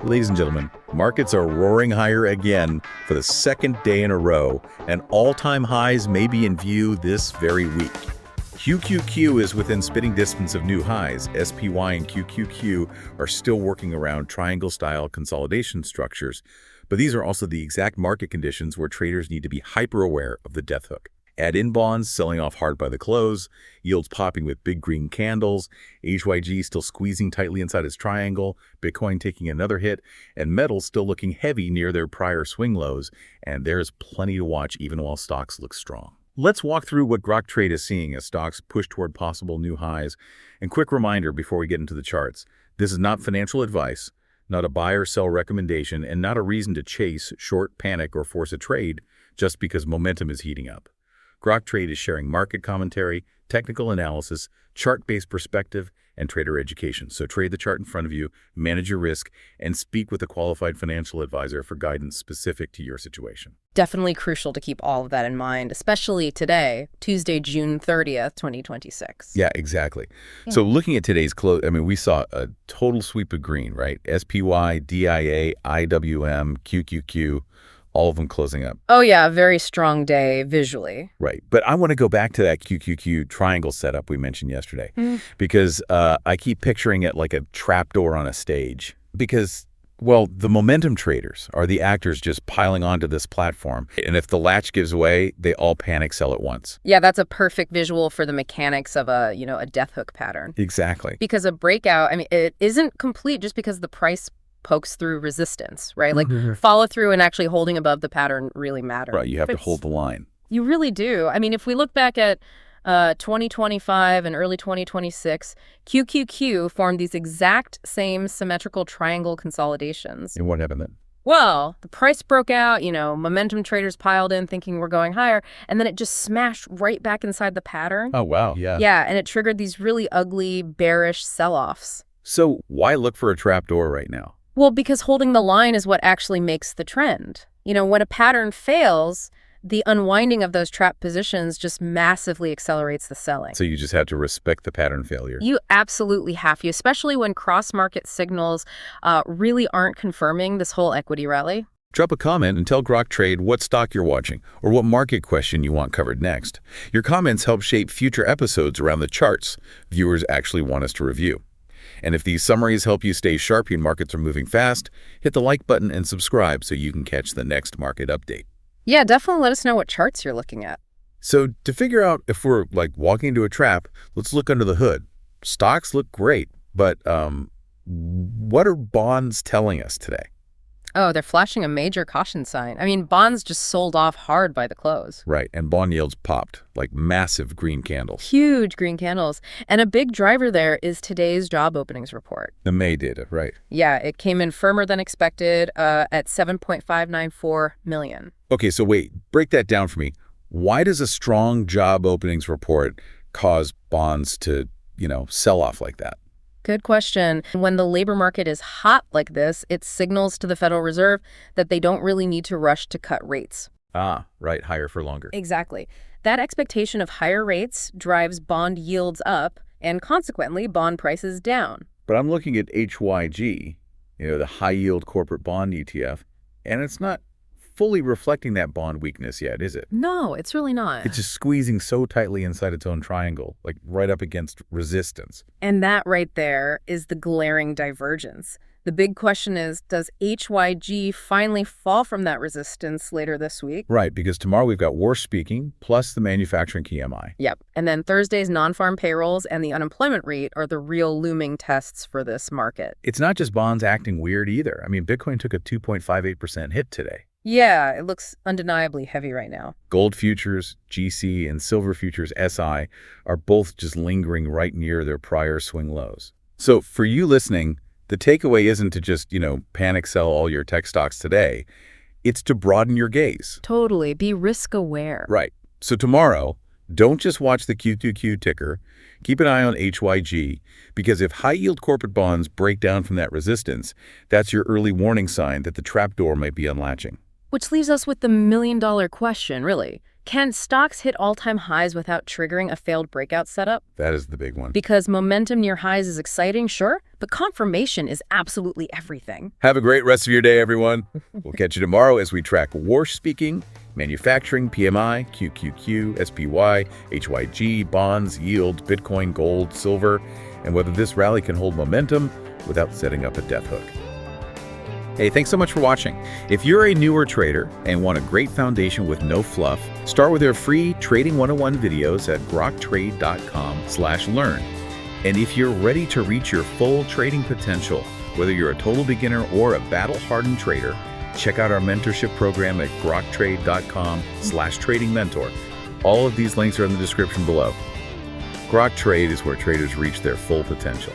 Ladies and gentlemen, markets are roaring higher again for the second day in a row, and all-time highs may be in view this very week. QQQ is within spitting distance of new highs. SPY and QQQ are still working around triangle-style consolidation structures, but these are also the exact market conditions where traders need to be hyper-aware of the death hook. Add in bonds selling off hard by the close, yields popping with big green candles, HYG still squeezing tightly inside its triangle, Bitcoin taking another hit, and metals still looking heavy near their prior swing lows, and there's plenty to watch even while stocks look strong. Let's walk through what Grok Trade is seeing as stocks push toward possible new highs. And quick reminder before we get into the charts, this is not financial advice, not a buy or sell recommendation, and not a reason to chase, short, panic, or force a trade just because momentum is heating up. Grok Trade is sharing market commentary, technical analysis, chart-based perspective, and trader education. So trade the chart in front of you, manage your risk, and speak with a qualified financial advisor for guidance specific to your situation. Definitely crucial to keep all of that in mind, especially today, Tuesday, June 30th, 2026. Yeah, exactly. So looking at today's close, we saw a total sweep of green, right? SPY, DIA, IWM, QQQ, all of them closing up. Oh yeah, a very strong day visually. Right. But I want to go back to that QQQ triangle setup we mentioned yesterday because I keep picturing it like a trapdoor on a stage because, well, the momentum traders are the actors just piling onto this platform. And if the latch gives away, they all panic sell at once. Yeah, that's a perfect visual for the mechanics of a death hook pattern. Exactly. Because a breakout, it isn't complete just because the price pokes through resistance, right? Like follow through and actually holding above the pattern really matters. Right, you have to hold the line. You really do. If we look back at 2025 and early 2026, QQQ formed these exact same symmetrical triangle consolidations. And what happened then? Well, the price broke out, momentum traders piled in thinking we're going higher, and then it just smashed right back inside the pattern. Oh, wow. Yeah. Yeah, and it triggered these really ugly, bearish sell-offs. So why look for a trapdoor right now? Well, because holding the line is what actually makes the trend. When a pattern fails, the unwinding of those trap positions just massively accelerates the selling. So you just have to respect the pattern failure. You absolutely have to, especially when cross-market signals really aren't confirming this whole equity rally. Drop a comment and tell Grok Trade what stock you're watching or what market question you want covered next. Your comments help shape future episodes around the charts viewers actually want us to review. And if these summaries help you stay sharp when markets are moving fast, hit the like button and subscribe so you can catch the next market update. Yeah, definitely let us know what charts you're looking at. So to figure out if we're walking into a trap, let's look under the hood. Stocks look great, but what are bonds telling us today? Oh, they're flashing a major caution sign. Bonds just sold off hard by the close. Right, and bond yields popped, like massive green candles. Huge green candles. And a big driver there is today's job openings report. The May data, right. Yeah, it came in firmer than expected at 7.594 million. Okay, so wait, break that down for me. Why does a strong job openings report cause bonds to, sell off like that? Good question. When the labor market is hot like this, it signals to the Federal Reserve that they don't really need to rush to cut rates. Ah, right, higher for longer. Exactly. That expectation of higher rates drives bond yields up and consequently bond prices down. But I'm looking at HYG, the high yield corporate bond ETF, and it's not fully reflecting that bond weakness yet, is it? No, it's really not. It's just squeezing so tightly inside its own triangle, like right up against resistance. And that right there is the glaring divergence. The big question is, does HYG finally fall from that resistance later this week? Right, because tomorrow we've got war speaking plus the manufacturing PMI. Yep. And then Thursday's non-farm payrolls and the unemployment rate are the real looming tests for this market. It's not just bonds acting weird either. Bitcoin took a 2.58% hit today. Yeah, it looks undeniably heavy right now. Gold futures, GC, and silver futures, SI, are both just lingering right near their prior swing lows. So for you listening, the takeaway isn't to just, panic sell all your tech stocks today. It's to broaden your gaze. Totally. Be risk aware. Right. So tomorrow, don't just watch the QQQ ticker. Keep an eye on HYG, because if high-yield corporate bonds break down from that resistance, that's your early warning sign that the trapdoor might be unlatching. Which leaves us with the million-dollar question, really. Can stocks hit all-time highs without triggering a failed breakout setup? That is the big one. Because momentum near highs is exciting, sure, but confirmation is absolutely everything. Have a great rest of your day, everyone. We'll catch you tomorrow as we track Warsh speaking, manufacturing, PMI, QQQ, SPY, HYG, bonds, yields, Bitcoin, gold, silver, and whether this rally can hold momentum without setting up a death hook. Hey, thanks so much for watching. If you're a newer trader and want a great foundation with no fluff, start with our free Trading 101 videos at groktrade.com/learn. And if you're ready to reach your full trading potential, whether you're a total beginner or a battle-hardened trader, check out our mentorship program at groktrade.com/trading mentor. All of these links are in the description below. Grok Trade is where traders reach their full potential.